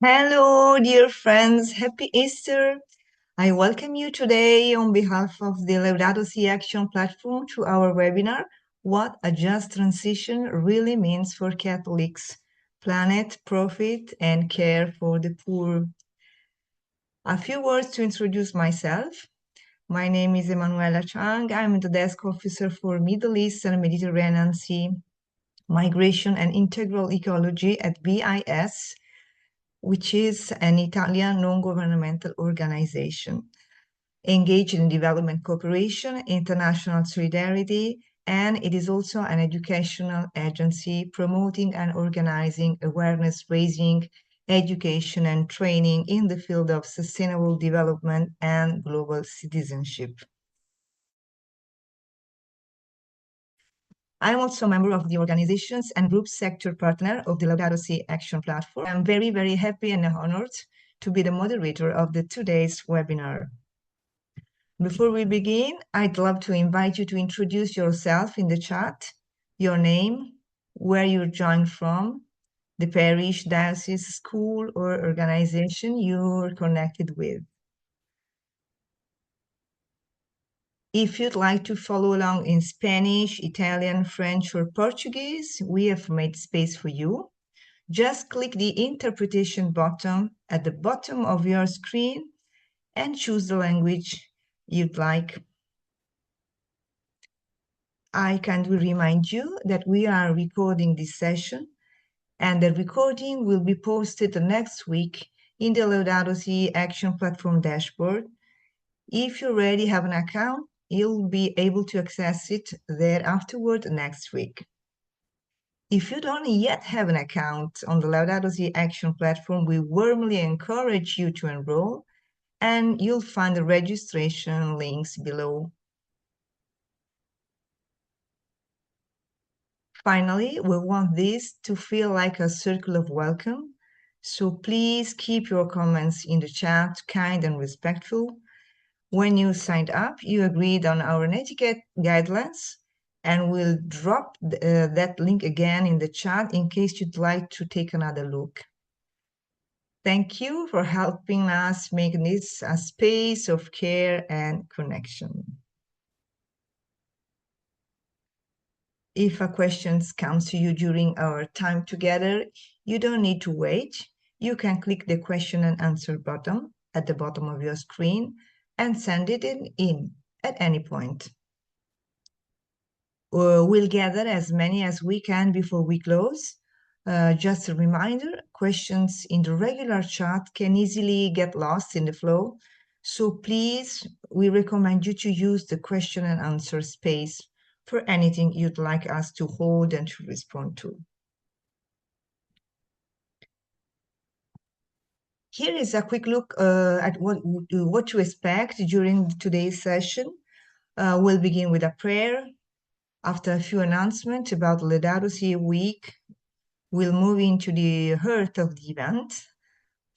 Hello, dear friends. Happy Easter. I welcome you today on behalf of the Laudato Si Action platform to our webinar, What a Just Transition Really Means for Catholics, Planet, Profit, and Care for the Poor. A few words to introduce myself. My name is Emanuela Chiang. I'm the desk officer for Middle East and Mediterranean Sea, Migration and Integral Ecology at BIS, which is an Italian non-governmental organization engaged in development cooperation, international solidarity, and it is also an educational agency promoting and organizing awareness raising, education and training in the field of sustainable development and global citizenship. I'm also a member of the organizations and group sector partner of the Laudato Si Action Platform. I'm very, very happy and honored to be the moderator of the today's webinar. Before we begin, I'd love to invite you to introduce yourself in the chat, your name, where you're joined from, the parish, diocese, school, or organization you're connected with. If you'd like to follow along in Spanish, Italian, French, or Portuguese, we have made space for you. Just click the interpretation button at the bottom of your screen and choose the language you'd like. I kindly remind you that we are recording this session and the recording will be posted next week in the Laudato Si Action Platform dashboard. If you already have an account, you'll be able to access it there afterward next week. If you don't yet have an account on the Laudato Si Action Platform, we warmly encourage you to enroll, and you'll find the registration links below. Finally, we want this to feel like a circle of welcome, so please keep your comments in the chat kind and respectful. When you signed up, you agreed on our etiquette guidelines, and we'll drop that link again in the chat in case you'd like to take another look. Thank you for helping us make this a space of care and connection. If a question comes to you during our time together, you don't need to wait. You can click the question and answer button at the bottom of your screen and send it in at any point. We'll gather as many as we can before we close. Just a reminder, questions in the regular chat can easily get lost in the flow. So please, we recommend you to use the question and answer space for anything you'd like us to hold and to respond to. Here is a quick look at what to expect during today's session. We'll begin with a prayer. After a few announcements about Laudato Si Week, we'll move into the heart of the event.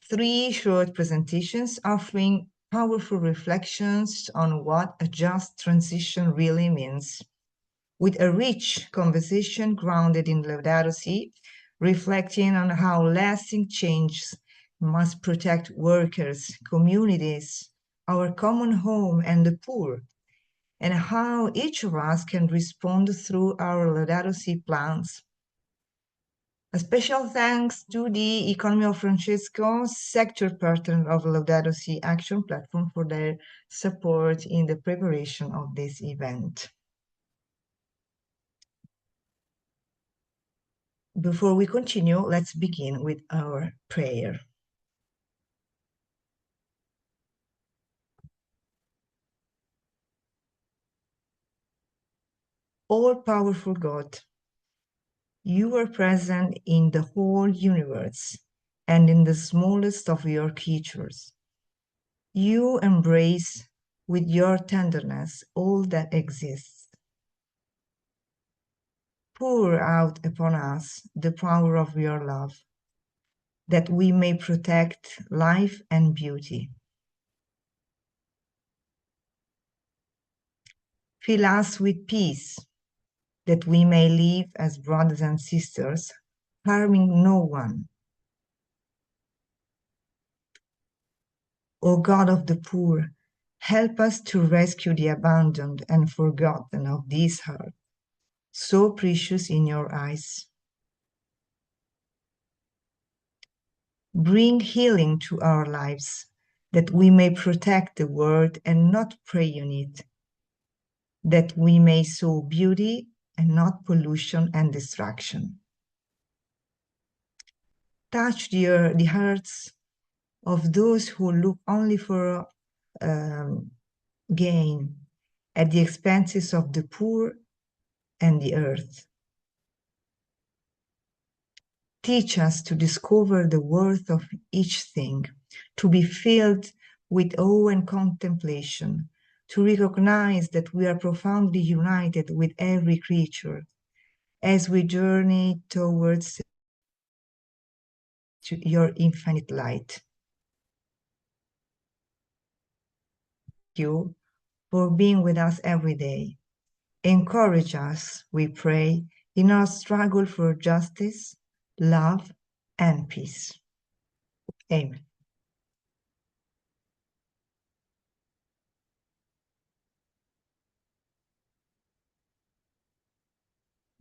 3 short presentations offering powerful reflections on what a just transition really means, with a rich conversation grounded in Laudato Si, reflecting on how lasting change must protect workers, communities, our common home, and the poor, and how each of us can respond through our Laudato Si plans. A special thanks to the Economy of Francesco, sector partner of Laudato Si Action Platform, for their support in the preparation of this event. Before we continue, let's begin with our prayer. All-powerful God, you are present in the whole universe and in the smallest of your creatures. You embrace with your tenderness all that exists. Pour out upon us the power of your love, that we may protect life and beauty. Fill us with peace, that we may live as brothers and sisters, harming no one. O God of the poor, help us to rescue the abandoned and forgotten of this heart, so precious in your eyes. Bring healing to our lives, that we may protect the world and not prey on it, that we may sow beauty and not pollution and destruction. Touch the hearts of those who look only for gain at the expenses of the poor and the earth. Teach us to discover the worth of each thing, to be filled with awe and contemplation, to recognize that we are profoundly united with every creature as we journey towards your infinite light. Thank you for being with us every day. Encourage us, we pray, in our struggle for justice, love, and peace. Amen.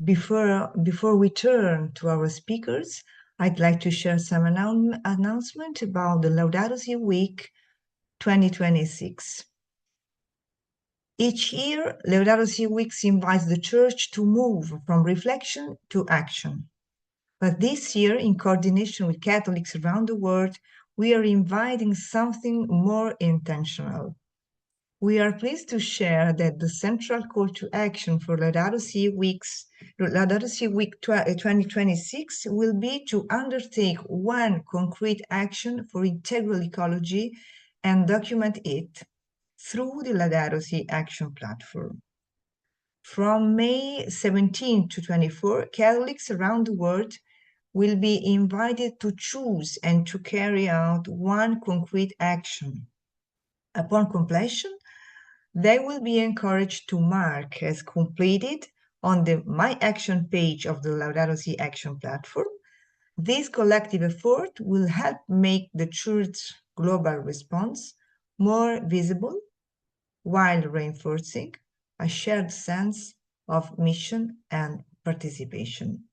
Before we turn to our speakers, I'd like to share some announcement about the Laudato Si Week 2026. Each year, Laudato Si Week invites the Church to move from reflection to action. But this year, in coordination with Catholics around the world, we are inviting something more intentional. We are pleased to share that the central call to action for Laudato Si Week 2026 will be to undertake one concrete action for integral ecology and document it through the Laudato Si Action Platform. From May 17 to 24, Catholics around the world will be invited to choose and to carry out one concrete action. Upon completion, they will be encouraged to mark as completed on the My Action page of the Laudato Si Action Platform. This collective effort will help make the Church's global response more visible while reinforcing a shared sense of mission and participation.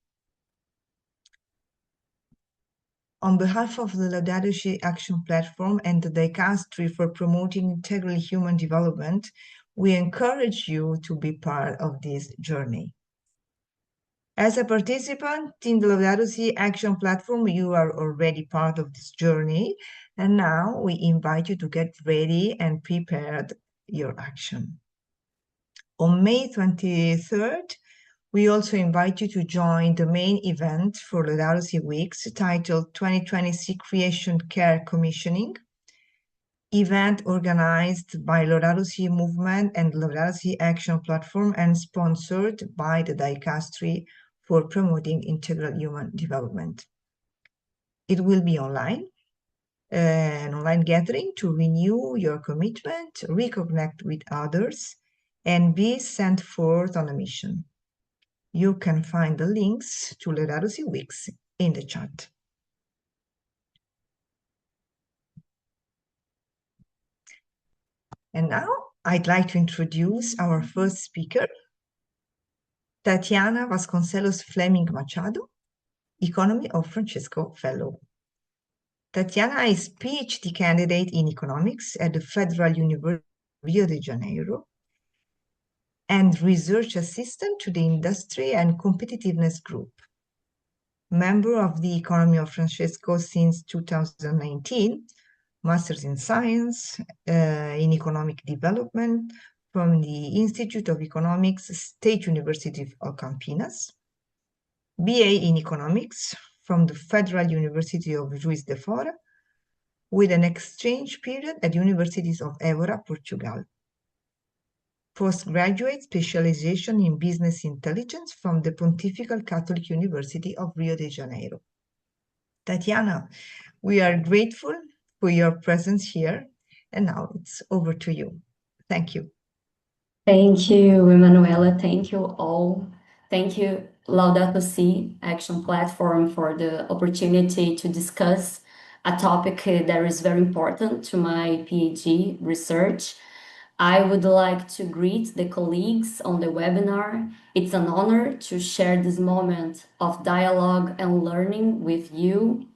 On behalf of the Laudato Si Action Platform and the Dicastery for Promoting Integral Human Development, we encourage you to be part of this journey. As a participant in the Laudato Si Action Platform, you are already part of this journey, and now we invite you to get ready and prepared your action. On May 23rd, we also invite you to join the main event for Laudato Si Weeks titled 2026 Creation Care Commissioning, event organized by Laudato Si Movement and Laudato Si Action Platform and sponsored by the Dicastery for Promoting Integral Human Development. It will be online, an online gathering to renew your commitment, reconnect with others, and be sent forth on a mission. You can find the links to Laudato Si Weeks in the chat. And now I'd like to introduce our first speaker, Tatiana Vasconcelos Fleming Machado, Economy of Francesco Fellow. Tatiana is PhD candidate in economics at the Federal University of Rio de Janeiro and research assistant to the Industry and Competitiveness Group. Member of the Economy of Francesco since 2019, Masters in Science in Economic Development from the Institute of Economics, State University of Campinas, BA in Economics from the Federal University of Juiz de Fora, with an exchange period at Universities of Évora, Portugal. Postgraduate specialization in business intelligence from the Pontifical Catholic University of Rio de Janeiro. Tatiana, we are grateful for your presence here, and now it's over to you. Thank you. Thank you, Emanuela. Thank you all. Thank you, Laudato Si Action Platform, for the opportunity to discuss a topic that is very important to my PhD research. I would like to greet the colleagues on the webinar. It's an honor to share this moment of dialogue and learning with you.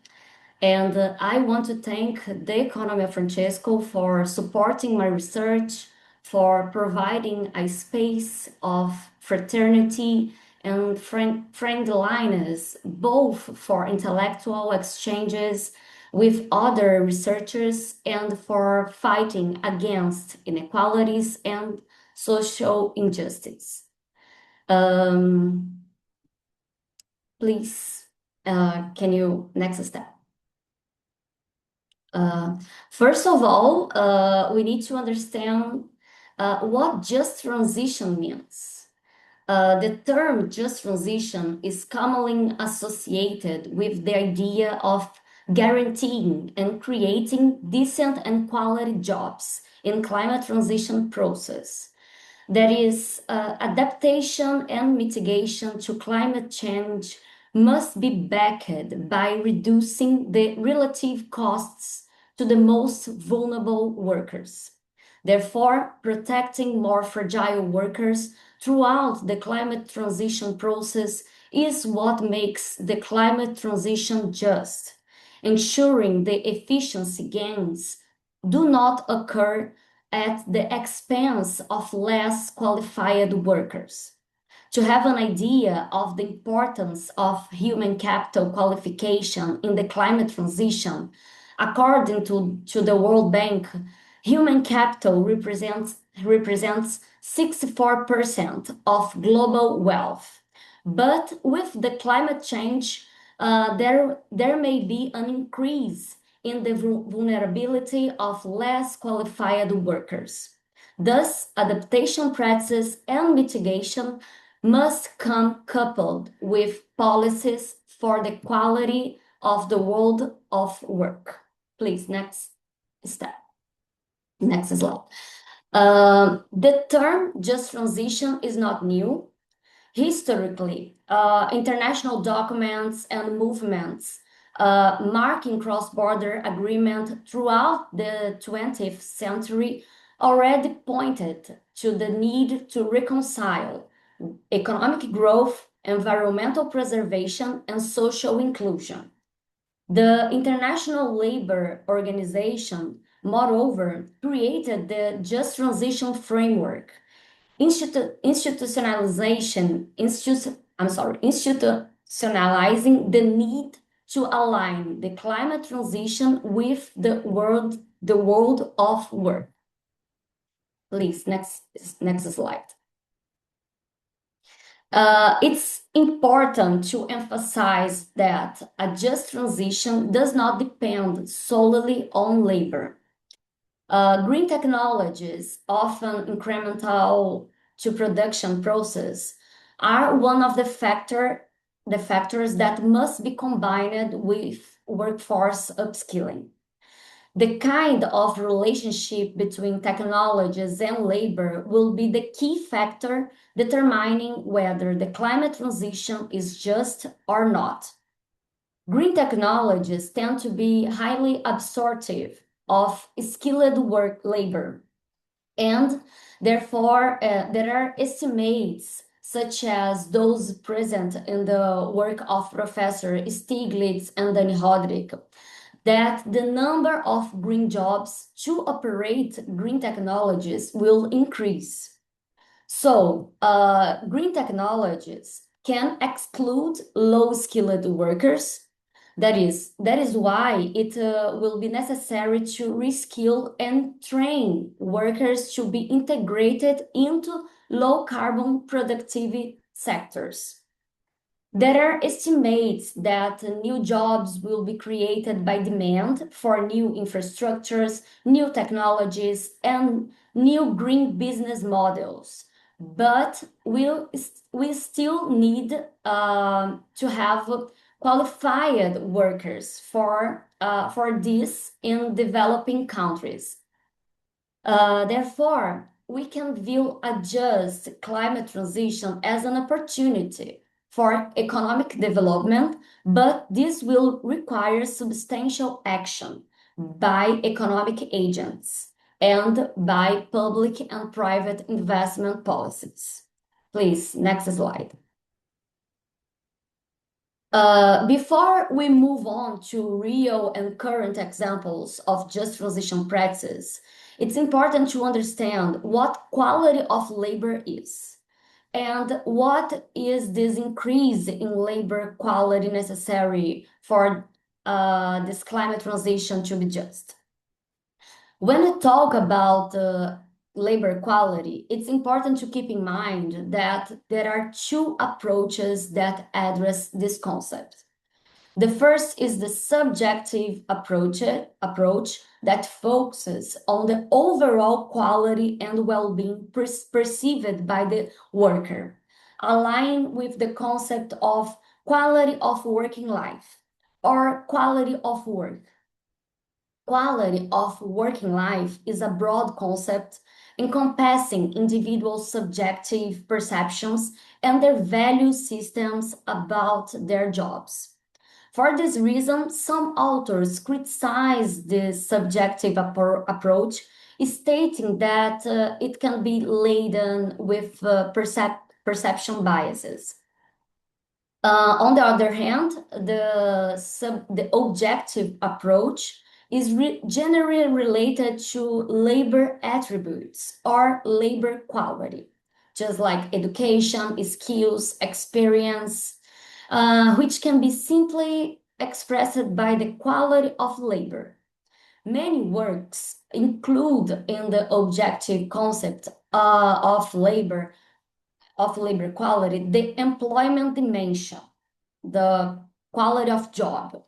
And I want to thank the Economy of Francesco for supporting my research, for providing a space of fraternity and friendliness, both for intellectual exchanges with other researchers and for fighting against inequalities and social injustice. Please, can you next step? First of all, we need to understand what just transition means. The term just transition is commonly associated with the idea of guaranteeing and creating decent and quality jobs in climate transition process. That is, adaptation and mitigation to climate change must be backed by reducing the relative costs to the most vulnerable workers. Therefore, protecting more fragile workers throughout the climate transition process is what makes the climate transition just, ensuring the efficiency gains do not occur at the expense of less qualified workers. To have an idea of the importance of human capital qualification in the climate transition, according to the World Bank, human capital represents 64% of global wealth. But with the climate change, there may be an increase in the vulnerability of less qualified workers. Thus, adaptation practices and mitigation must come coupled with policies for the quality of the world of work. Please, next step. Next slide. The term just transition is not new. Historically, international documents and movements marking cross-border agreement throughout the 20th century already pointed to the need to reconcile economic growth, environmental preservation, and social inclusion. The International Labour Organization, moreover, created the Just Transition Framework, institutionalizing the need to align the climate transition with the world of work. Please, next slide. It's important to emphasize that a just transition does not depend solely on labor. Green technologies, often incremental to production process, are one of the factors that must be combined with workforce upskilling. The kind of relationship between technologies and labor will be the key factor determining whether the climate transition is just or not. Green technologies tend to be highly absorptive of skilled work labor, and therefore there are estimates such as those present in the work of Professor Stiglitz and Danny Hodrick that the number of green jobs to operate green technologies will increase. So, green technologies can exclude low-skilled workers. That is why it will be necessary to reskill and train workers to be integrated into low-carbon productivity sectors. There are estimates that new jobs will be created by demand for new infrastructures, new technologies, and new green business models. But we still need to have qualified workers for this in developing countries. Therefore, we can view a just climate transition as an opportunity for economic development, but this will require substantial action by economic agents and by public and private investment policies. Please, next slide. Before we move on to real and current examples of just transition practices, it's important to understand what quality of labor is and what is this increase in labor quality necessary for this climate transition to be just. When we talk about labor quality, it's important to keep in mind that there are two approaches that address this concept. The first is the subjective approach that focuses on the overall quality and well-being perceived by the worker, aligned with the concept of quality of working life or quality of work. Quality of working life is a broad concept encompassing individuals' subjective perceptions and their value systems about their jobs. For this reason, some authors criticize this subjective approach, stating that it can be laden with perception biases. On the other hand, the objective approach is generally related to labor attributes or labor quality, just like education, skills, experience, which can be simply expressed by the quality of labor. Many works include in the objective concept of labor quality the employment dimension, the quality of job,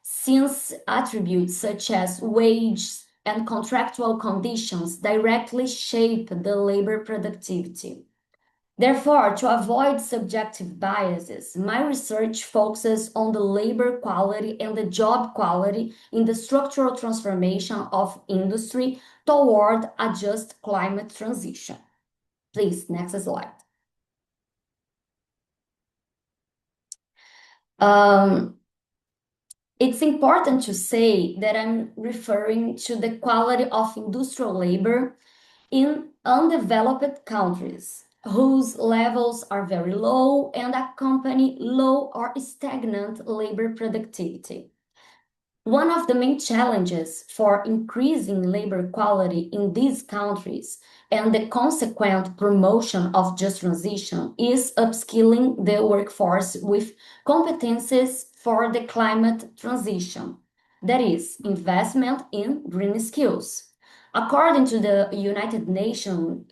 since attributes such as wage and contractual conditions directly shape the labor productivity. Therefore, to avoid subjective biases, my research focuses on the labor quality and the job quality in the structural transformation of industry toward a just climate transition. Please, next slide. It's important to say that I'm referring to the quality of industrial labor in undeveloped countries, whose levels are very low and accompany low or stagnant labor productivity. One of the main challenges for increasing labor quality in these countries and the consequent promotion of just transition is upskilling the workforce with competencies for the climate transition, that is, investment in green skills. According to the United Nations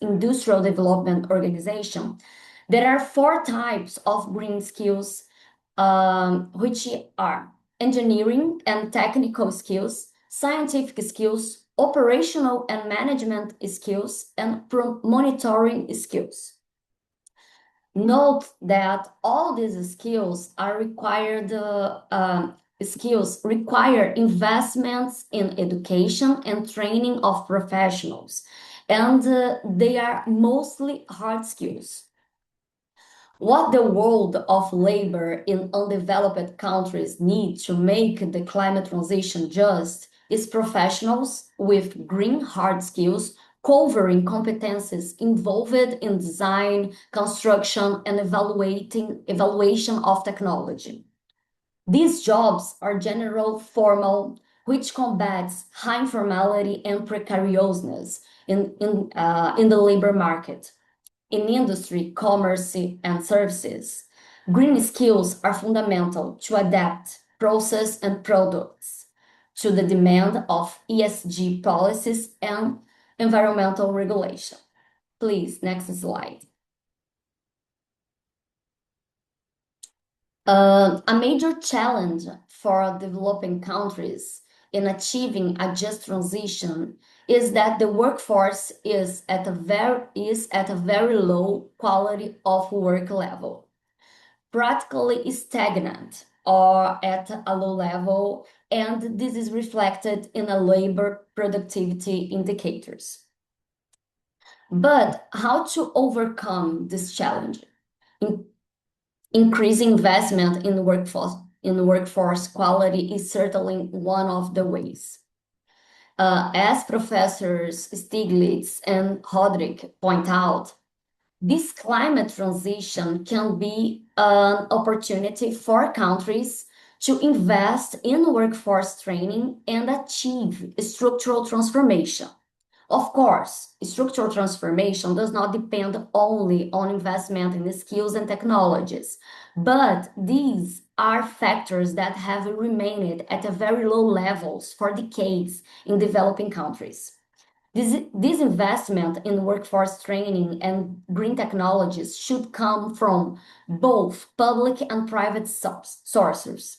Industrial Development Organization, there are 4 types of green skills, which are engineering and technical skills, scientific skills, operational and management skills, and monitoring skills. Note that all these skills are required skills require investments in education and training of professionals, and they are mostly hard skills. What the world of labor in undeveloped countries need to make the climate transition just is professionals with green hard skills covering competencies involved in design, construction, and evaluation of technology. These jobs are general formal, which combats high informality and precariousness in the labor market. In industry, commerce, and services, green skills are fundamental to adapt process and products to the demand of ESG policies and environmental regulation. Please, next slide. A major challenge for developing countries in achieving a just transition is that the workforce is at a very low quality of work level, practically stagnant or at a low level, and this is reflected in a labor productivity indicators. But how to overcome this challenge? Increasing investment in workforce quality is certainly one of the ways. As Professors Stiglitz and Rodrik point out, this climate transition can be an opportunity for countries to invest in workforce training and achieve structural transformation. Of course, structural transformation does not depend only on investment in skills and technologies, but these are factors that have remained at a very low levels for decades in developing countries. This investment in workforce training and green technologies should come from both public and private sources.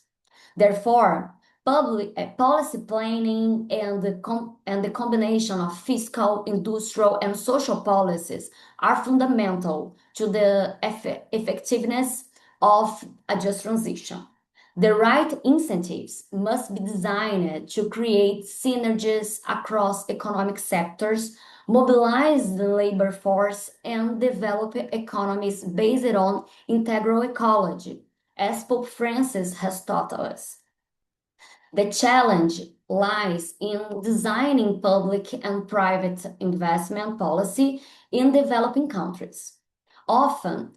Therefore, public policy planning and the combination of fiscal, industrial, and social policies are fundamental to the effectiveness of a just transition. The right incentives must be designed to create synergies across economic sectors, mobilize the labor force, and develop economies based on integral ecology, as Pope Francis has taught us. The challenge lies in designing public and private investment policy in developing countries. Often,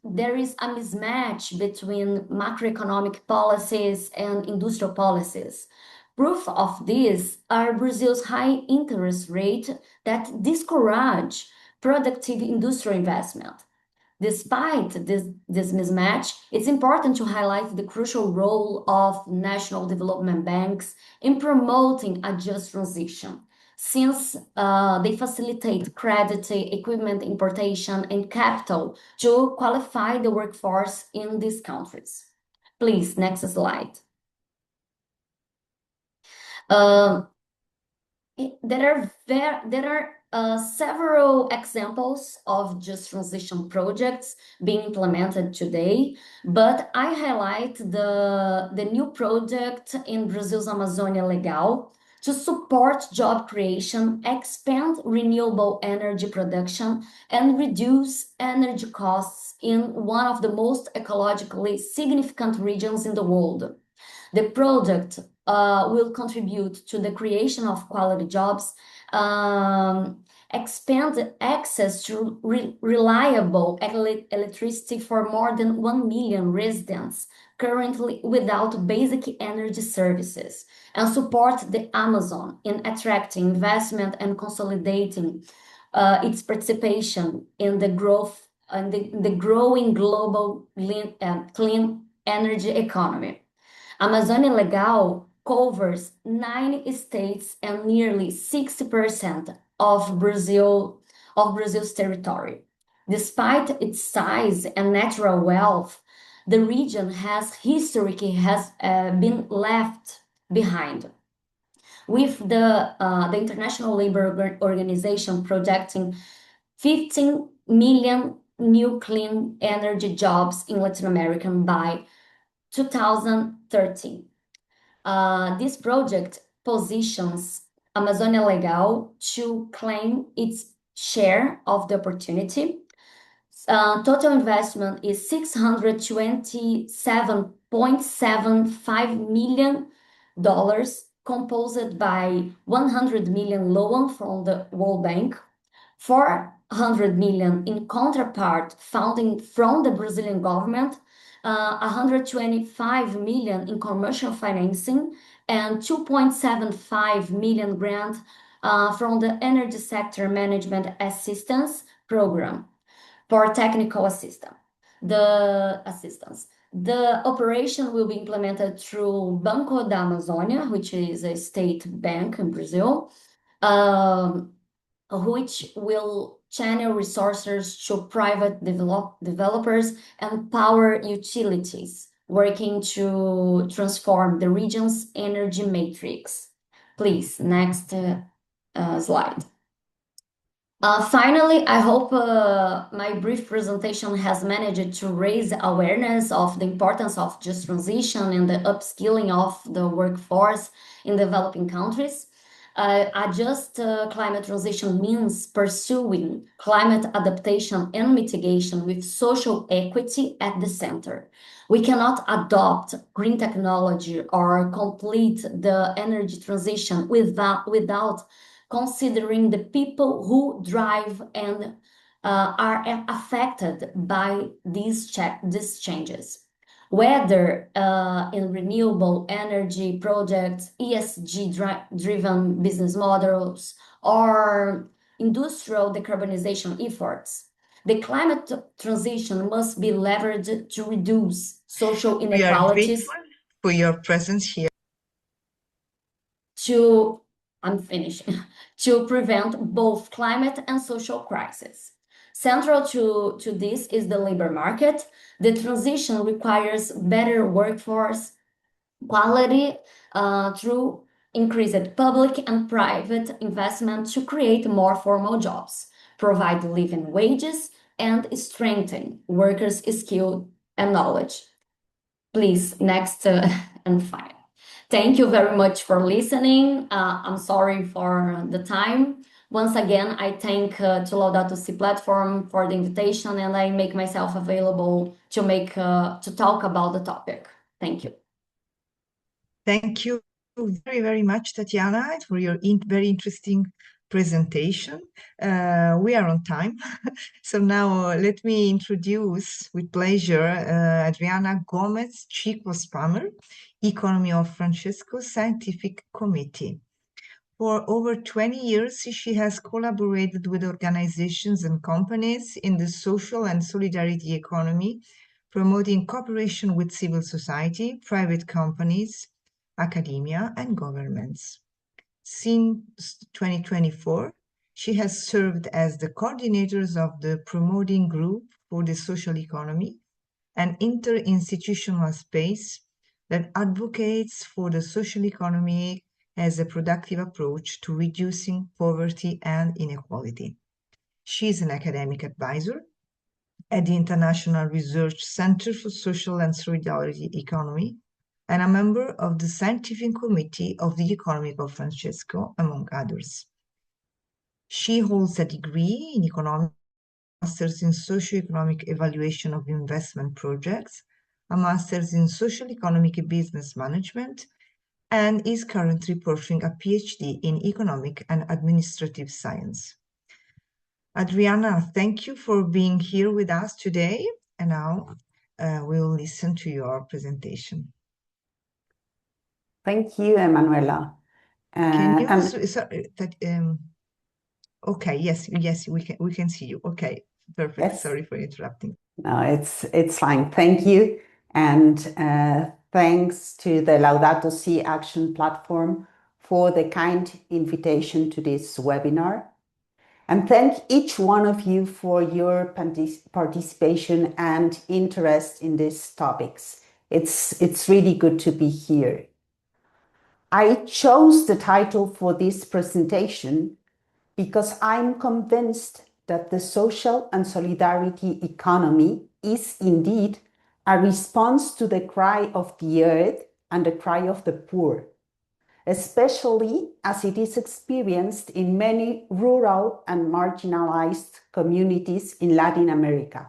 there is a mismatch between macroeconomic policies and industrial policies. Proof of this are Brazil's high interest rate that discourage productive industrial investment. Despite this mismatch, it's important to highlight the crucial role of national development banks in promoting a just transition, since they facilitate credit, equipment importation, and capital to qualify the workforce in these countries. Please, next slide. Uh, there are several examples of just transition projects being implemented today, but I highlight the new project in Brazil's Amazônia Legal to support job creation, expand renewable energy production, and reduce energy costs in one of the most ecologically significant regions in the world. The project will contribute to the creation of quality jobs, expand access to reliable electricity for more than 1 million residents currently without basic energy services, and support the Amazon in attracting investment and consolidating its participation in the growth and the growing global clean energy economy. Amazônia Legal covers 9 states and nearly 60% of Brazil's territory. Despite its size and natural wealth, the region has historically been left behind. With the International Labour Organization projecting 15 million new clean energy jobs in Latin America by 2013. This project positions Amazônia Legal to claim its share of the opportunity. Total investment is $627.75 million, composed by 100 million loan from the World Bank, 400 million in counterpart funding from the Brazilian government, 125 million in commercial financing, and 2.75 million grant from the Energy Sector Management Assistance Program for technical assistance. The operation will be implemented through Banco da Amazônia, which is a state bank in Brazil, which will channel resources to private developers and power utilities working to transform the region's energy matrix. Please, next slide. Finally, I hope my brief presentation has managed to raise awareness of the importance of just transition and the upskilling of the workforce in developing countries. A just climate transition means pursuing climate adaptation and mitigation with social equity at the center. We cannot adopt green technology or complete the energy transition without considering the people who drive and are affected by these changes. Whether in renewable energy projects, ESG-driven business models, or industrial decarbonization efforts, the climate transition must be leveraged to reduce social We are inequalities. grateful for your presence here. I'm finishing. To prevent both climate and social crisis. Central to this is the labor market. The transition requires better workforce quality through increased public and private investment to create more formal jobs, provide living wages, and strengthen workers' skill and knowledge. Please, next and fine. Thank you very much for listening. I'm sorry for the time. Once again, I thank to Laudato Si platform for the invitation, and I make myself available to talk about the topic. Thank you. Thank you very, very much, Tatiana, for your very interesting presentation. We are on time. So now let me introduce with pleasure Adriana Gómez-Chico Spammer, Economy of Francesco Scientific Committee. For over 20 years, she has collaborated with organizations and companies in the social and solidarity economy, promoting cooperation with civil society, private companies, academia, and governments. Since 2024, she has served as the coordinator of the Promoting Group for the Social Economy, an interinstitutional space that advocates for the social economy as a productive approach to reducing poverty and inequality. She is an academic advisor at the International Research Center for Social and Solidarity Economy and a member of the Scientific Committee of the Economy of Francesco, among others. She holds a degree in economics, a master's in socioeconomic evaluation of investment projects, a master's in social economic business management, and is currently pursuing a PhD in economic and administrative science. Adriana, thank you for being here with us today, and now we'll listen to your presentation. Thank you, Emanuela. Can you okay, yes, we can see you. Okay, perfect. Yes. Sorry for interrupting. No, it's fine. Thank you. And thanks to the Laudato Si Action platform for the kind invitation to this webinar. And thank each one of you for your participation and interest in these topics. It's really good to be here. I chose the title for this presentation because I'm convinced that the social and solidarity economy is indeed a response to the cry of the earth and the cry of the poor, especially as it is experienced in many rural and marginalized communities in Latin America.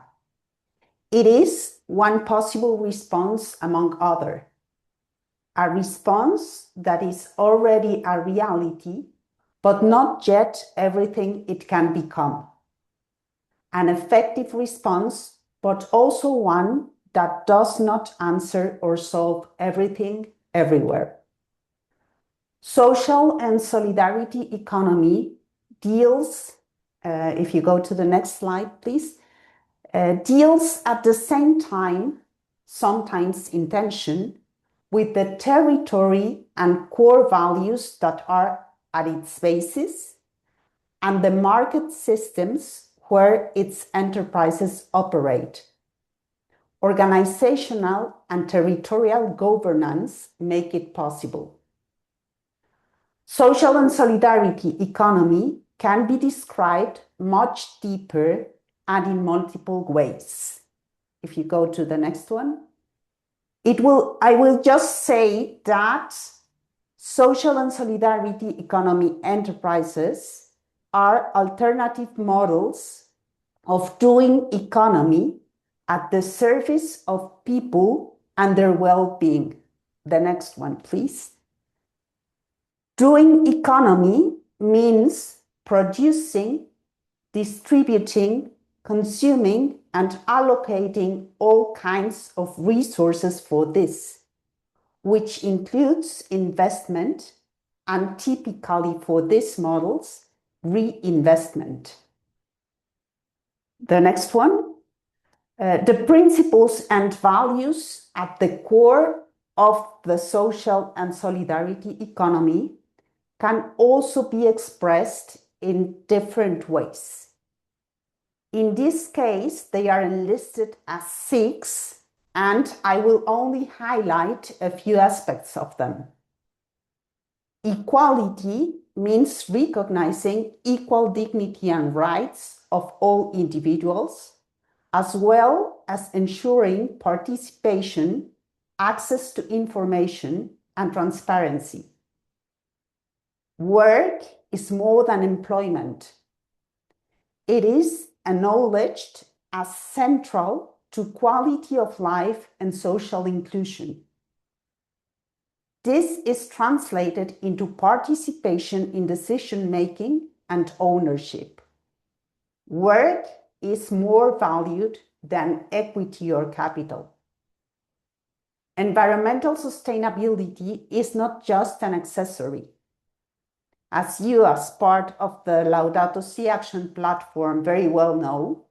It is one possible response among others, a response that is already a reality, but not yet everything it can become. An effective response, but also one that does not answer or solve everything everywhere. Social and solidarity economy deals, if you go to the next slide, please, deals at the same time, sometimes in tension, with the territory and core values that are at its basis and the market systems where its enterprises operate. Organizational and territorial governance make it possible. Social and solidarity economy can be described much deeper and in multiple ways. If you go to the next one, I will just say that Social and solidarity economy enterprises are alternative models of doing economy at the service of people and their well-being. The next one, please. Doing economy means producing, distributing, consuming, and allocating all kinds of resources for this, which includes investment and typically for these models, reinvestment. The next one, the principles and values at the core of the social and solidarity economy can also be expressed in different ways. In this case, they are enlisted as 6, and I will only highlight a few aspects of them. Equality means recognizing equal dignity and rights of all individuals, as well as ensuring participation, access to information, and transparency. Work is more than employment. It is acknowledged as central to quality of life and social inclusion. This is translated into participation in decision-making and ownership. Work is more valued than equity or capital. Environmental sustainability is not just an accessory. As you, as part of the Laudato Si Action platform, very well know,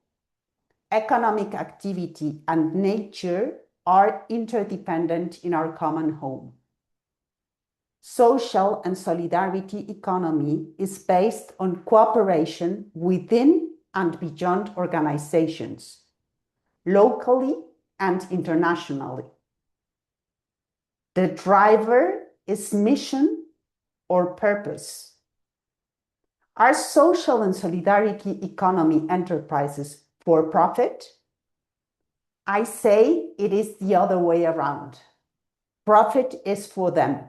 economic activity and nature are interdependent in our common home. Social and solidarity economy is based on cooperation within and beyond organizations, locally and internationally. The driver is mission or purpose. Are social and solidarity economy enterprises for profit? I say it is the other way around. Profit is for them.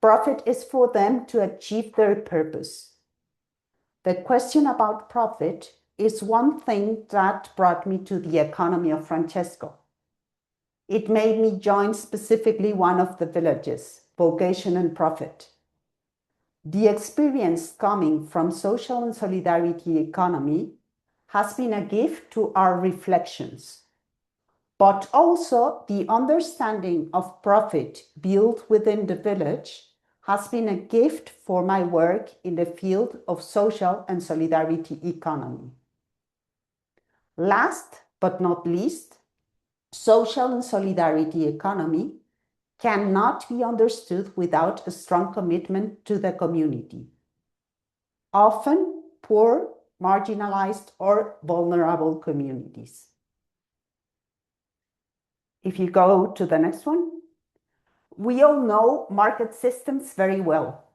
Profit is for them to achieve their purpose. The question about profit is one thing that brought me to the Economy of Francesco. It made me join specifically one of the villages, vocation and profit. The experience coming from social and solidarity economy has been a gift to our reflections, but also the understanding of profit built within the village has been a gift for my work in the field of social and solidarity economy. Last but not least, social and solidarity economy cannot be understood without a strong commitment to the community, often poor, marginalized, or vulnerable communities. If you go to the next one, we all know market systems very well.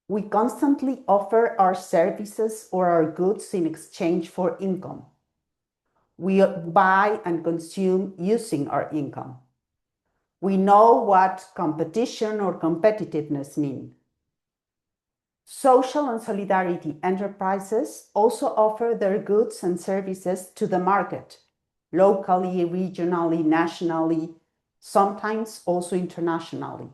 We constantly offer our services or our goods in exchange for income. We buy and consume using our income. We know what competition or competitiveness mean. Social and solidarity enterprises also offer their goods and services to the market, locally, regionally, nationally, sometimes also internationally.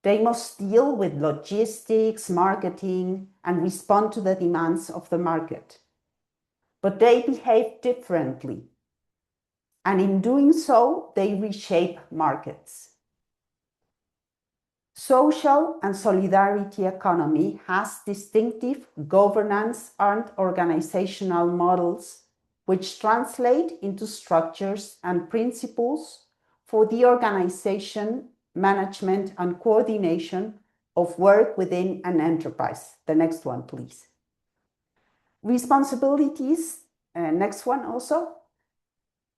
They must deal with logistics, marketing, and respond to the demands of the market. But they behave differently. And in doing so, they reshape markets. Social and solidarity economy has distinctive governance and organizational models which translate into structures and principles for the organization, management, and coordination of work within an enterprise. The next one, please. Responsibilities, next one also.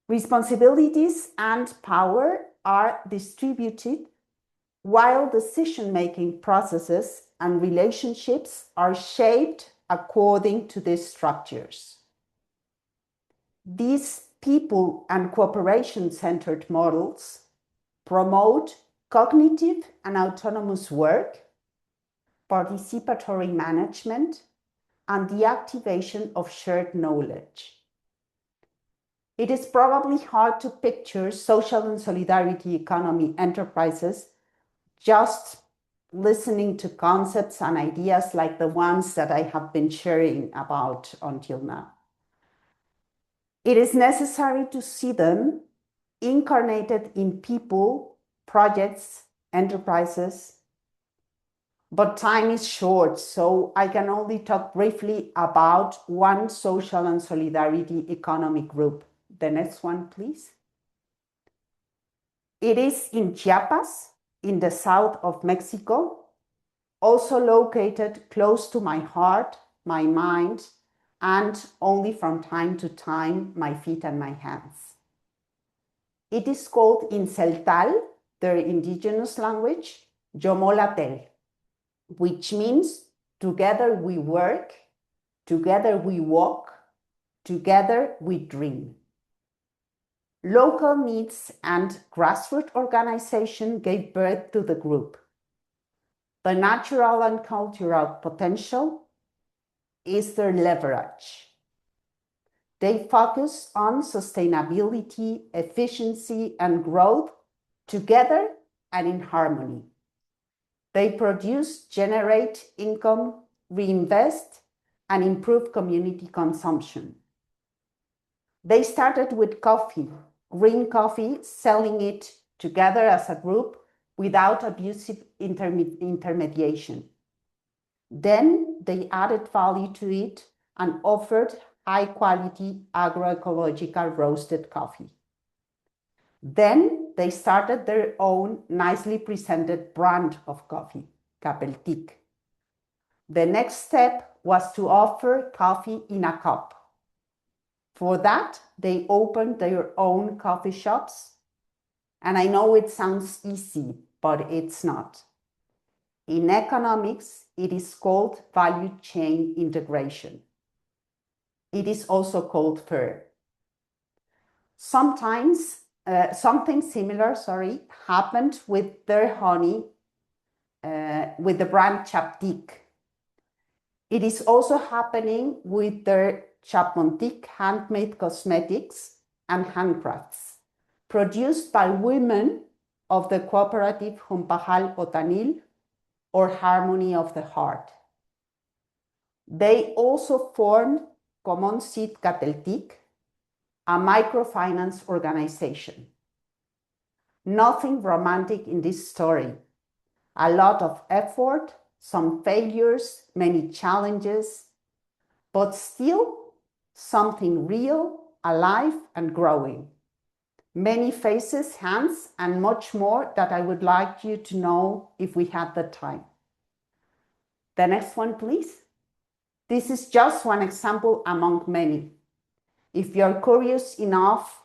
Responsibilities and power are distributed while decision-making processes and relationships are shaped according to these structures. These people and cooperation-centered models promote cognitive and autonomous work, participatory management, and the activation of shared knowledge. It is probably hard to picture social and solidarity economy enterprises just listening to concepts and ideas like the ones that I have been sharing about until now. It is necessary to see them incarnated in people, projects, enterprises, but time is short, so I can only talk briefly about one social and solidarity economic group. The next one, please. It is in Chiapas, in the south of Mexico, also located close to my heart, my mind, and only from time to time, my feet and my hands. It is called in Celtal, their indigenous language, Yomolatel, which means together we work, together we walk, together we dream. Local needs and grassroots organization gave birth to the group. The natural and cultural potential is their leverage. They focus on sustainability, efficiency, and growth together and in harmony. They produce, generate income, reinvest, and improve community consumption. They started with coffee, green coffee, selling it together as a group without abusive intermediation. Then they added value to it and offered high-quality agroecological roasted coffee. Then they started their own nicely presented brand of coffee, Capeltic. The next step was to offer coffee in a cup. For that, they opened their own coffee shops. And I know it sounds easy, but it's not. In economics, it is called value chain integration. It is also called FAIR. Sometimes something similar, happened with their honey, with the brand Chaptic. It is also happening with their Chapmontic handmade cosmetics and handcrafts, produced by women of the cooperative Jumpajal Otanil, or Harmony of the Heart. They also formed Common Seed Cateltic, a microfinance organization. Nothing romantic in this story. A lot of effort, some failures, many challenges, but still something real, alive, and growing. Many faces, hands, and much more that I would like you to know if we had the time. The next one, please. This is just one example among many. If you're curious enough,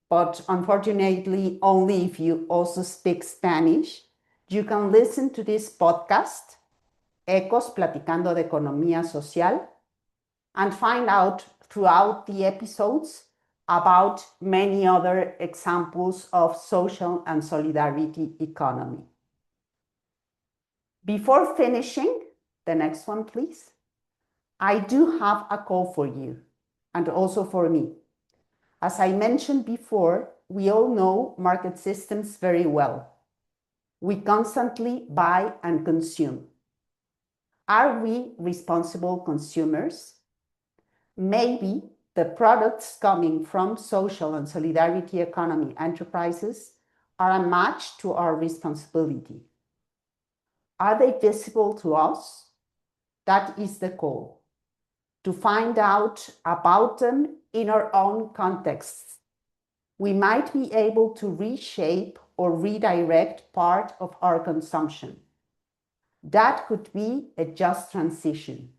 but unfortunately only if you also speak Spanish, you can listen to this podcast, Ecos Platicando de Economía Social, and find out throughout the episodes about many other examples of social and solidarity economy. Before finishing, the next one, please. I do have a call for you, and also for me. As I mentioned before, we all know market systems very well. We constantly buy and consume. Are we responsible consumers? Maybe the products coming from social and solidarity economy enterprises are a match to our responsibility. Are they visible to us? That is the goal. To find out about them in our own contexts. We might be able to reshape or redirect part of our consumption. That could be a just transition.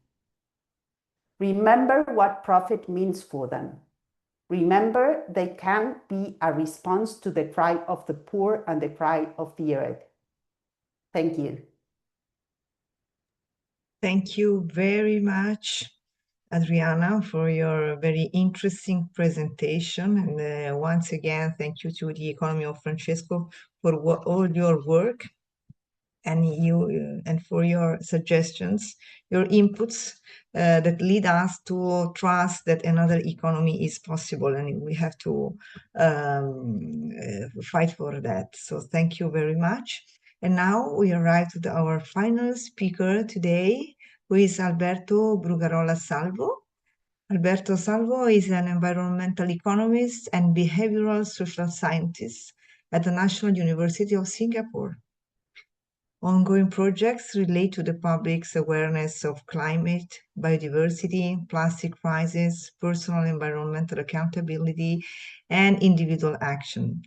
Remember what profit means for them. Remember they can be a response to the cry of the poor and the cry of the earth. Thank you. Thank you very much, Adriana, for your very interesting presentation. And once again, thank you to the Economy of Francesco for all your work and for your suggestions, your inputs that lead us to trust that another economy is possible, and we have to fight for that. So thank you very much. And now we arrive to our final speaker today, who is Alberto Salvo. Alberto Salvo is an environmental economist and behavioral social scientist at the National University of Singapore. Ongoing projects relate to the public's awareness of climate, biodiversity, plastic crisis, personal environmental accountability, and individual action.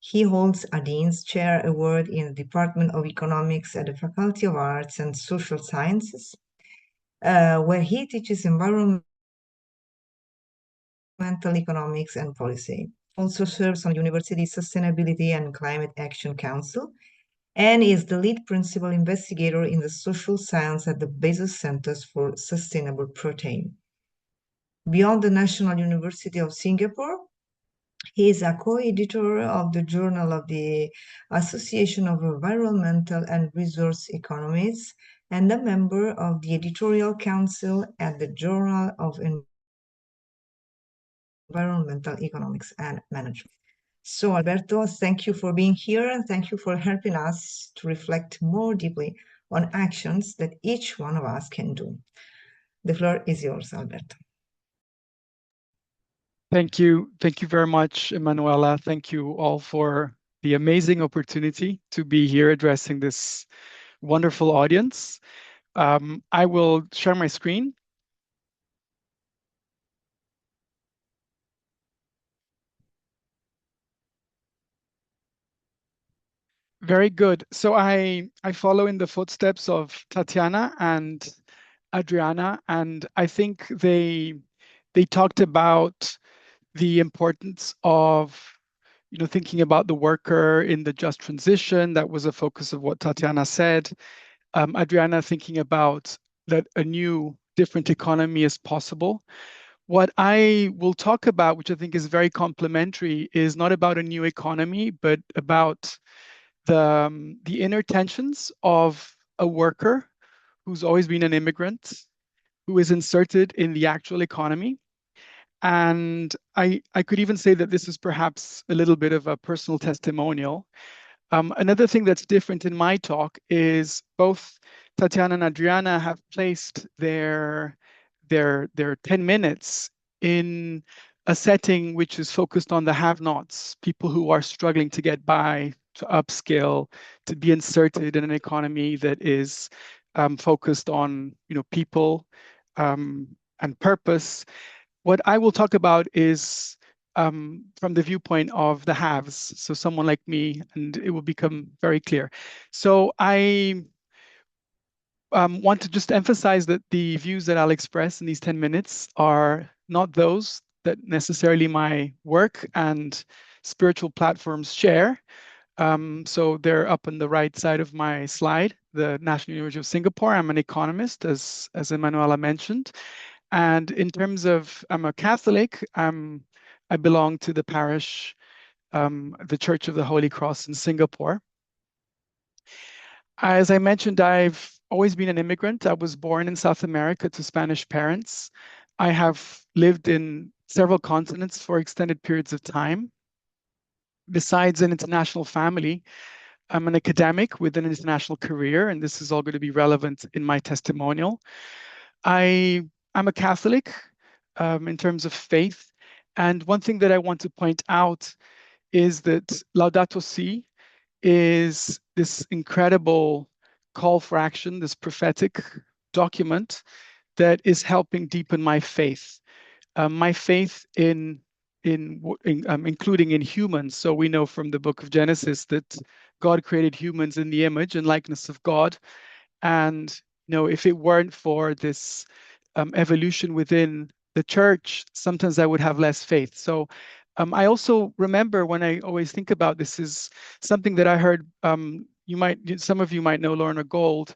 He holds a Dean's Chair Award in the Department of Economics at the Faculty of Arts and Social Sciences, where he teaches environmental economics and policy. Also serves on the University's Sustainability and Climate Action Council, and is the lead principal investigator in the social science at the Bezos Centers for Sustainable Protein. Beyond the National University of Singapore, he is a co-editor of the Journal of the Association of Environmental and Resource Economists and a member of the editorial council at the Journal of Environmental Economics and Management. So Alberto, thank you for being here and thank you for helping us to reflect more deeply on actions that each one of us can do. The floor is yours, Alberto. Thank you. Thank you very much, Emanuela. Thank you all for the amazing opportunity to be here addressing this wonderful audience. I will share my screen. Very good. So I follow in the footsteps of Tatiana and Adriana, and I think they talked about the importance of thinking about the worker in the just transition. That was a focus of what Tatiana said. Adriana thinking about that a new, different economy is possible. What I will talk about, which I think is very complementary, is not about a new economy, but about the inner tensions of a worker who's always been an immigrant, who is inserted in the actual economy. And I could even say that this is perhaps a little bit of a personal testimonial. Another thing that's different in my talk is both Tatiana and Adriana have placed their 10 minutes in a setting which is focused on the have-nots, people who are struggling to get by, to upskill, to be inserted in an economy that is focused on people and purpose. What I will talk about is from the viewpoint of the haves, so someone like me, and it will become very clear. So I want to just emphasize that the views that I'll express in these 10 minutes are not those that necessarily my work and spiritual platforms share. So they're up on the right side of my slide, the National University of Singapore. I'm an economist, as Emanuela mentioned. And in terms of, I'm a Catholic, I belong to the parish, the Church of the Holy Cross in Singapore. As I mentioned, I've always been an immigrant. I was born in South America to Spanish parents. I have lived in several continents for extended periods of time. Besides an international family, I'm an academic with an international career, and this is all going to be relevant in my testimonial. I'm a Catholic in terms of faith. And one thing that I want to point out is that Laudato Si is this incredible call for action, this prophetic document that is helping deepen my faith. My faith in including in humans. So we know from the book of Genesis that God created humans in the image and likeness of God. And if it weren't for this evolution within the church, sometimes I would have less faith. So I also remember, when I always think about this, is something that I heard. Some of you might know Lorna Gold.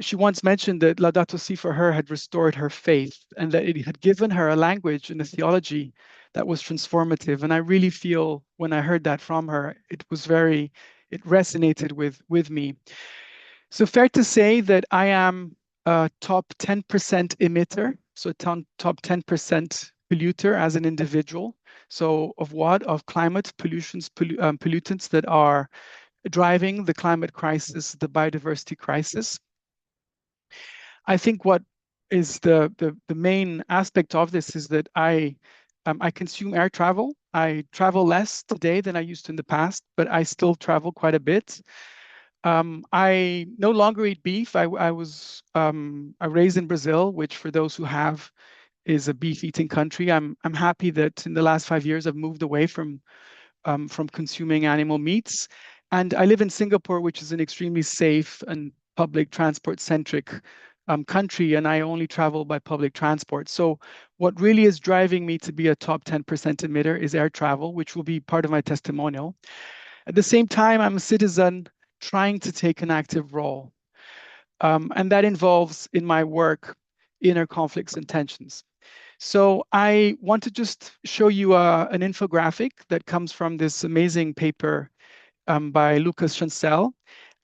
She once mentioned that Laudato Si for her had restored her faith and that it had given her a language and a theology that was transformative. And I really feel when I heard that from her, it resonated with me. So fair to say that I am a top 10% emitter, so top 10% polluter as an individual. So of what? Of climate pollutants that are driving the climate crisis, the biodiversity crisis. I think what is the main aspect of this is that I consume air travel. I travel less today than I used to in the past, but I still travel quite a bit. I no longer eat beef. I was raised in Brazil, which for those who have is a beef eating country. I'm happy that in the last 5 years I've moved away from consuming animal meats. And I live in Singapore, which is an extremely safe and public transport centric country, and I only travel by public transport. So what really is driving me to be a top 10% emitter is air travel, which will be part of my testimonial. At the same time, I'm a citizen trying to take an active role. And that involves in my work, inner conflicts and tensions. So I want to just show you an infographic that comes from this amazing paper by Lucas Chancel.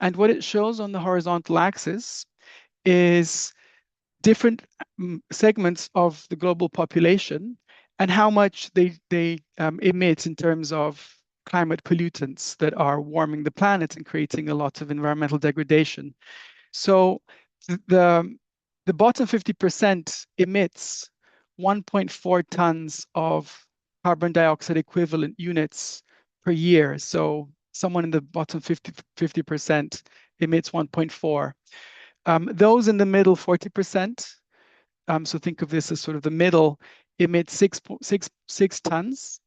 And what it shows on the horizontal axis is different segments of the global population and how much they emit in terms of climate pollutants that are warming the planet and creating a lot of environmental degradation. So the bottom 50% emits 1.4 tons of carbon dioxide equivalent units per year. So someone in the bottom 50% emits 1.4. Those in the middle 40%, so think of this as sort of the middle, emit 6 tons.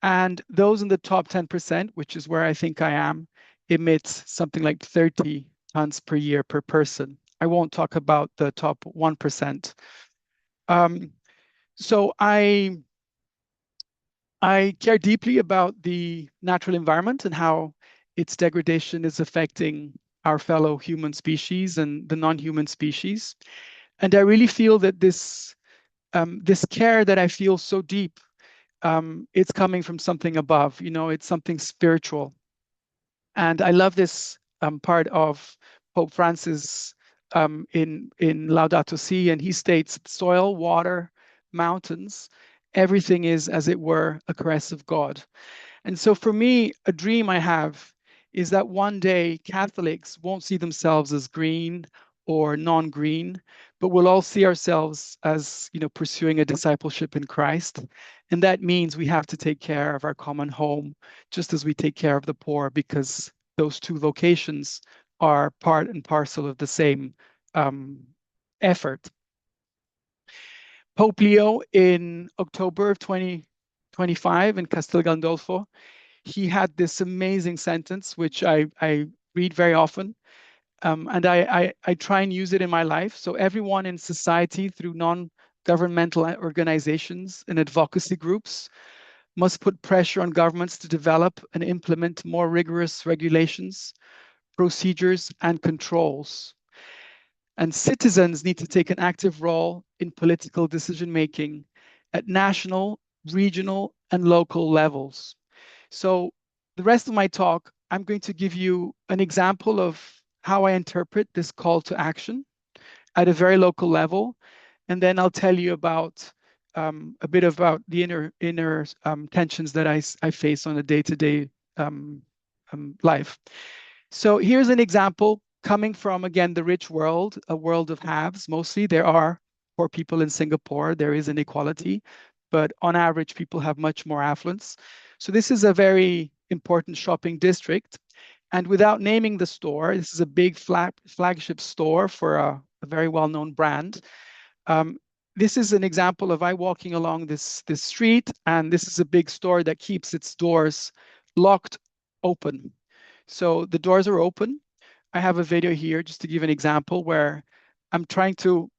And those in the top 10%, which is where I think I am, emit something like 30 tons per year per person. I won't talk about the top 1%. So I care deeply about the natural environment and how its degradation is affecting our fellow human species and the non-human species. And I really feel that this care that I feel so deep, it's coming from something above, it's something spiritual. And I love this part of Pope Francis in Laudato Si, and he states, soil, water, mountains, everything is, as it were, a caress of God. And so for me, a dream I have is that one day Catholics won't see themselves as green or non-green, but we'll all see ourselves as, pursuing a discipleship in Christ. And that means we have to take care of our common home, just as we take care of the poor, because those two vocations are part and parcel of the same effort. Pope Leo in October of 2025 in Castel Gandolfo, he had this amazing sentence, which I read very often, and I try and use it in my life. So everyone in society, through non-governmental organizations and advocacy groups, must put pressure on governments to develop and implement more rigorous regulations, procedures, and controls. And citizens need to take an active role in political decision-making at national, regional, and local levels. So the rest of my talk, I'm going to give you an example of how I interpret this call to action at a very local level. And then I'll tell you about a bit about the inner tensions that I face on a day-to-day life. So here's an example coming from, again, the rich world, a world of haves. Mostly there are poor people in Singapore. There is inequality, but on average, people have much more affluence. So this is a very important shopping district. And without naming the store, this is a big flagship store for a very well-known brand. This is an example of I walking along this street, and this is a big store that keeps its doors locked open. So the doors are open. I have a video here just to give an example where I'm trying to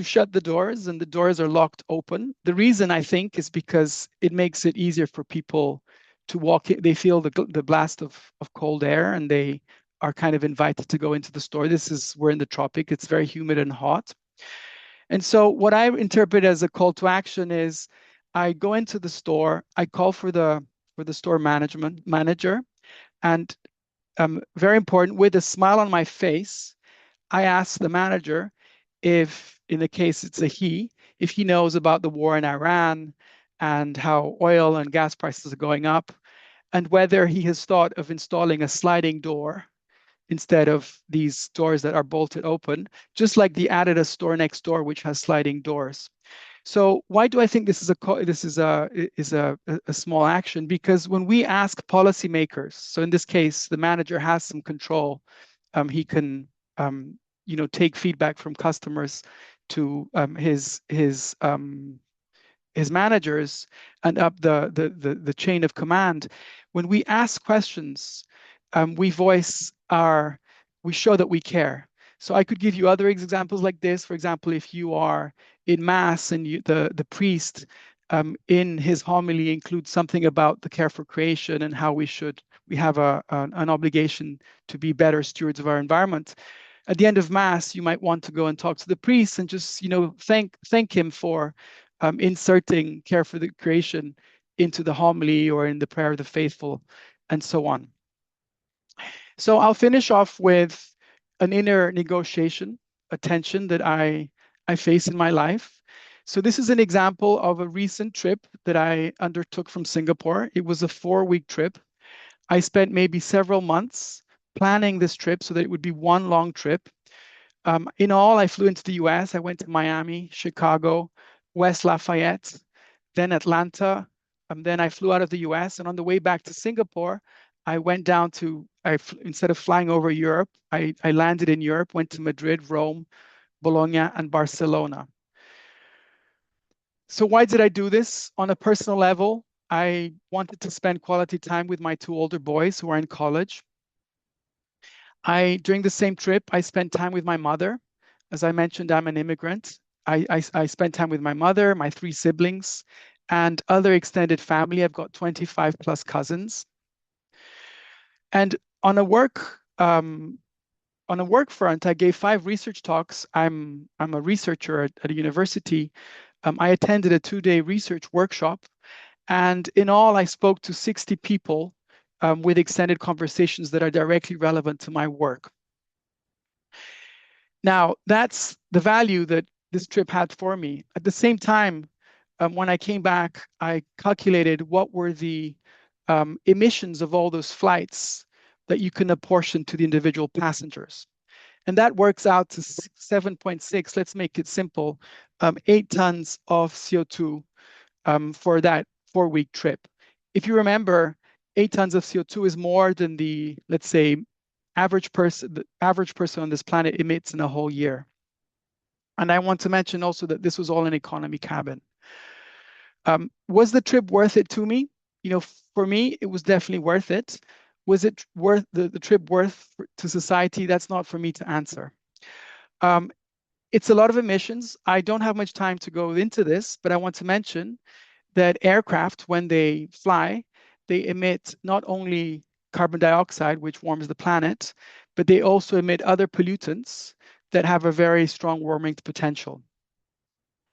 shut the doors, and the doors are locked open. The reason, I think, is because it makes it easier for people to walk in. They feel the blast of cold air, and they are kind of invited to go into the store. We're in the tropic. It's very humid and hot. And so what I interpret as a call to action is I go into the store, I call for the store manager, and very important, with a smile on my face, I ask the manager if, in the case it's a he, if he knows about the war in Iran and how oil and gas prices are going up, and whether he has thought of installing a sliding door instead of these doors that are bolted open, just like the Adidas store next door, which has sliding doors. So why do I think this is a small action? Because when we ask policymakers, so in this case, the manager has some control. He can take feedback from customers to his managers and up the chain of command. When we ask questions, we show that we care. So I could give you other examples like this. For example, if you are in mass and the priest in his homily includes something about the care for creation and how we have an obligation to be better stewards of our environment. At the end of mass, you might want to go and talk to the priest and just thank him for inserting care for the creation into the homily or in the prayer of the faithful, and so on. So I'll finish off with an inner negotiation, a tension that I face in my life. So this is an example of a recent trip that I undertook from Singapore. It was a 4-week trip. I spent maybe several months planning this trip so that it would be one long trip. In all, I flew into the US. I went to Miami, Chicago, West Lafayette, then Atlanta. Then I flew out of the US. And on the way back to Singapore, I went down instead of flying over Europe, I landed in Europe, went to Madrid, Rome, Bologna, and Barcelona. So why did I do this? On a personal level, I wanted to spend quality time with my 2 older boys who are in college. During the same trip, I spent time with my mother. As I mentioned, I'm an immigrant. I spent time with my mother, my 3 siblings, and other extended family. I've got 25 plus cousins. And on a work front, I gave 5 research talks. I'm a researcher at a university. I attended a 2-day research workshop, and in all, I spoke to 60 people with extended conversations that are directly relevant to my work. Now, that's the value that this trip had for me. At the same time, when I came back, I calculated what were the emissions of all those flights that you can apportion to the individual passengers. And that works out to 7.6, let's make it simple, 8 tons of CO2 for that 4-week trip. If you remember, 8 tons of CO2 is more than the, let's say, the average person on this planet emits in a whole year. And I want to mention also that this was all an economy cabin. Was the trip worth it to me? For me, it was definitely worth it. Was it worth the trip worth to society? That's not for me to answer. It's a lot of emissions. I don't have much time to go into this, but I want to mention that aircraft, when they fly, they emit not only carbon dioxide, which warms the planet, but they also emit other pollutants that have a very strong warming potential.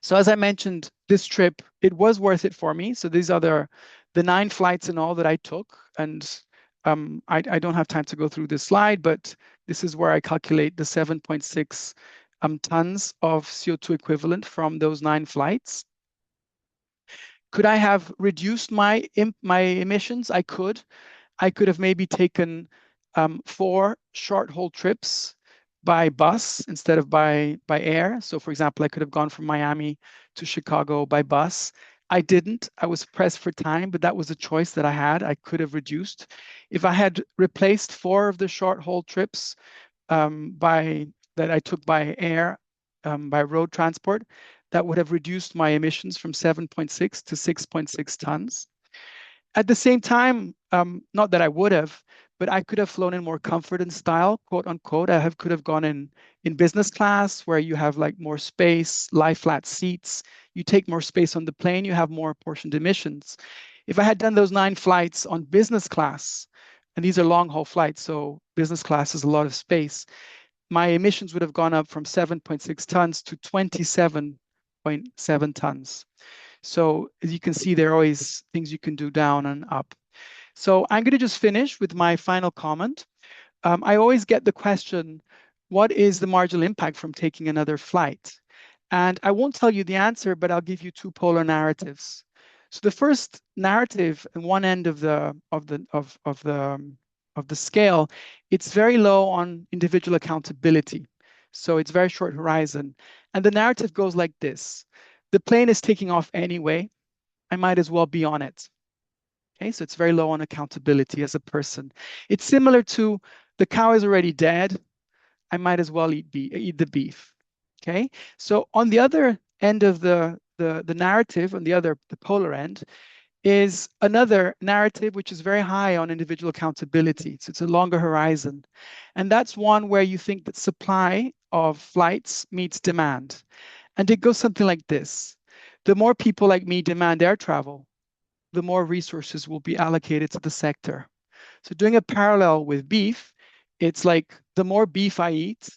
So as I mentioned, this trip, it was worth it for me. So these are the 9 flights in all that I took. And I don't have time to go through this slide, but this is where I calculate the 7.6 tons of CO2 equivalent from those 9 flights. Could I have reduced my emissions? I could. I could have maybe taken 4 short-haul trips by bus instead of by air. So for example, I could have gone from Miami to Chicago by bus. I didn't. I was pressed for time, but that was a choice that I had. I could have reduced. If I had replaced 4 of the short-haul trips that I took by air, by road transport, that would have reduced my emissions from 7.6 to 6.6 tons. At the same time, not that I would have, but I could have flown in more comfort and style, quote unquote. I could have gone in business class where you have like more space, lie flat seats. You take more space on the plane, you have more apportioned emissions. If I had done those 9 flights on business class, and these are long-haul flights, so business class is a lot of space, my emissions would have gone up from 7.6 tons to 27.7 tons. So as you can see, there are always things you can do down and up. So I'm going to just finish with my final comment. I always get the question, what is the marginal impact from taking another flight? And I won't tell you the answer, but I'll give you 2 polar narratives. So the first narrative at one end of the scale, it's very low on individual accountability. So it's very short horizon. And the narrative goes like this: the plane is taking off anyway. I might as well be on it. Okay, so it's very low on accountability as a person. It's similar to the cow is already dead. I might as well eat the beef. Okay, so on the other end of the narrative, on the polar end, is another narrative which is very high on individual accountability. So it's a longer horizon. And that's one where you think that supply of flights meets demand. And it goes something like this: the more people like me demand air travel, the more resources will be allocated to the sector. So doing a parallel with beef, it's like the more beef I eat,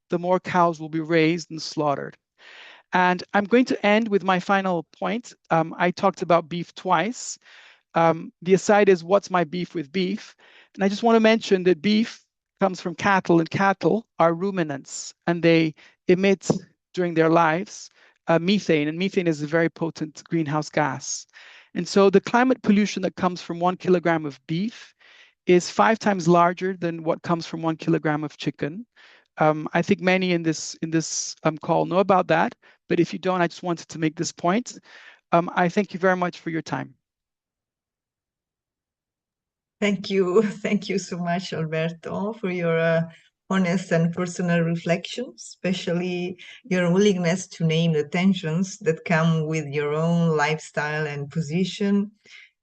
the more cows will be raised and slaughtered. And I'm going to end with my final point. I talked about beef twice. The aside is, what's my beef with beef? And I just want to mention that beef comes from cattle, and cattle are ruminants, and they emit during their lives methane, and methane is a very potent greenhouse gas. And so the climate pollution that comes from 1 kilogram of beef is 5 times larger than what comes from 1 kilogram of chicken. I think many in this call know about that, but if you don't, I just wanted to make this point. I thank you very much for your time. Thank you. Thank you so much, Alberto, for your honest and personal reflection, especially your willingness to name the tensions that come with your own lifestyle and position,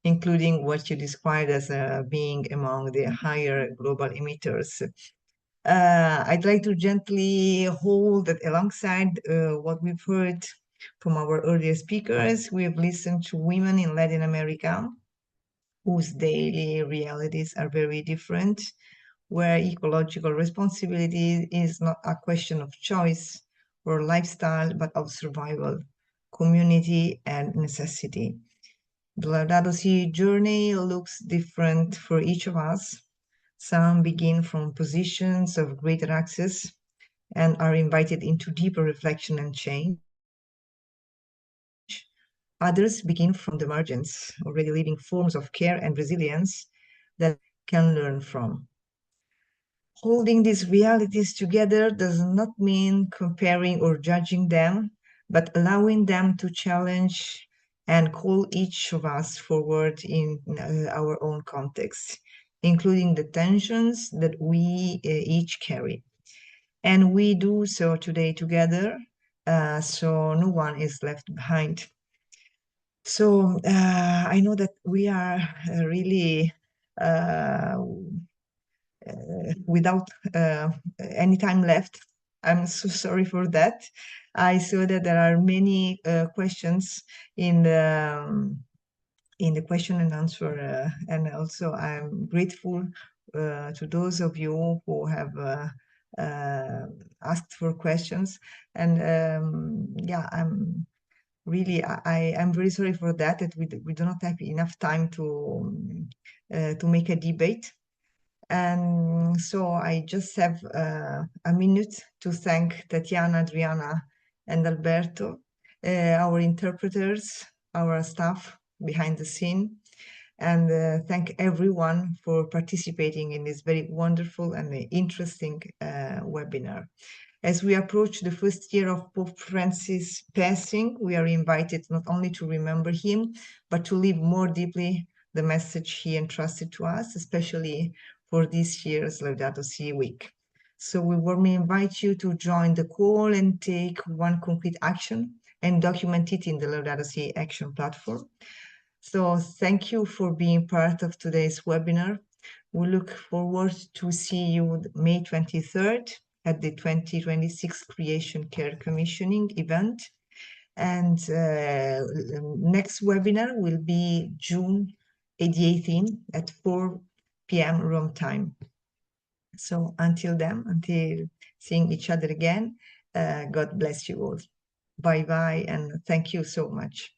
including what you described as being among the higher global emitters. I'd like to gently hold that alongside what we've heard from our earlier speakers. We've listened to women in Latin America whose daily realities are very different, where ecological responsibility is not a question of choice or lifestyle, but of survival, community, and necessity. The Laudato Si journey looks different for each of us. Some begin from positions of greater access and are invited into deeper reflection and change. Others begin from the margins, already living forms of care and resilience that can learn from. Holding these realities together does not mean comparing or judging them, but allowing them to challenge and call each of us forward in our own context, including the tensions that we each carry. And we do so today together, so no one is left behind. So I know that we are really without any time left. I'm so sorry for that. I saw that there are many questions in the question and answer, and also I'm grateful to those of you who have asked for questions. And yeah, I'm very sorry for that we do not have enough time to make a debate. And so I just have a minute to thank Tatiana, Adriana, and Alberto, our interpreters, our staff behind the scene, and thank everyone for participating in this very wonderful and interesting webinar. As we approach the first year of Pope Francis' passing, we are invited not only to remember him, but to live more deeply the message he entrusted to us, especially for this year's Laudato Si week. So we warmly invite you to join the call and take one concrete action and document it in the Laudato Si action platform. So thank you for being part of today's webinar. We look forward to see you May 23rd at the 2026 Creation Care Commissioning event. And next webinar will be June the 18th at 4 p.m. Rome time. So until then, until seeing each other again, God bless you all. Bye-bye, and thank you so much.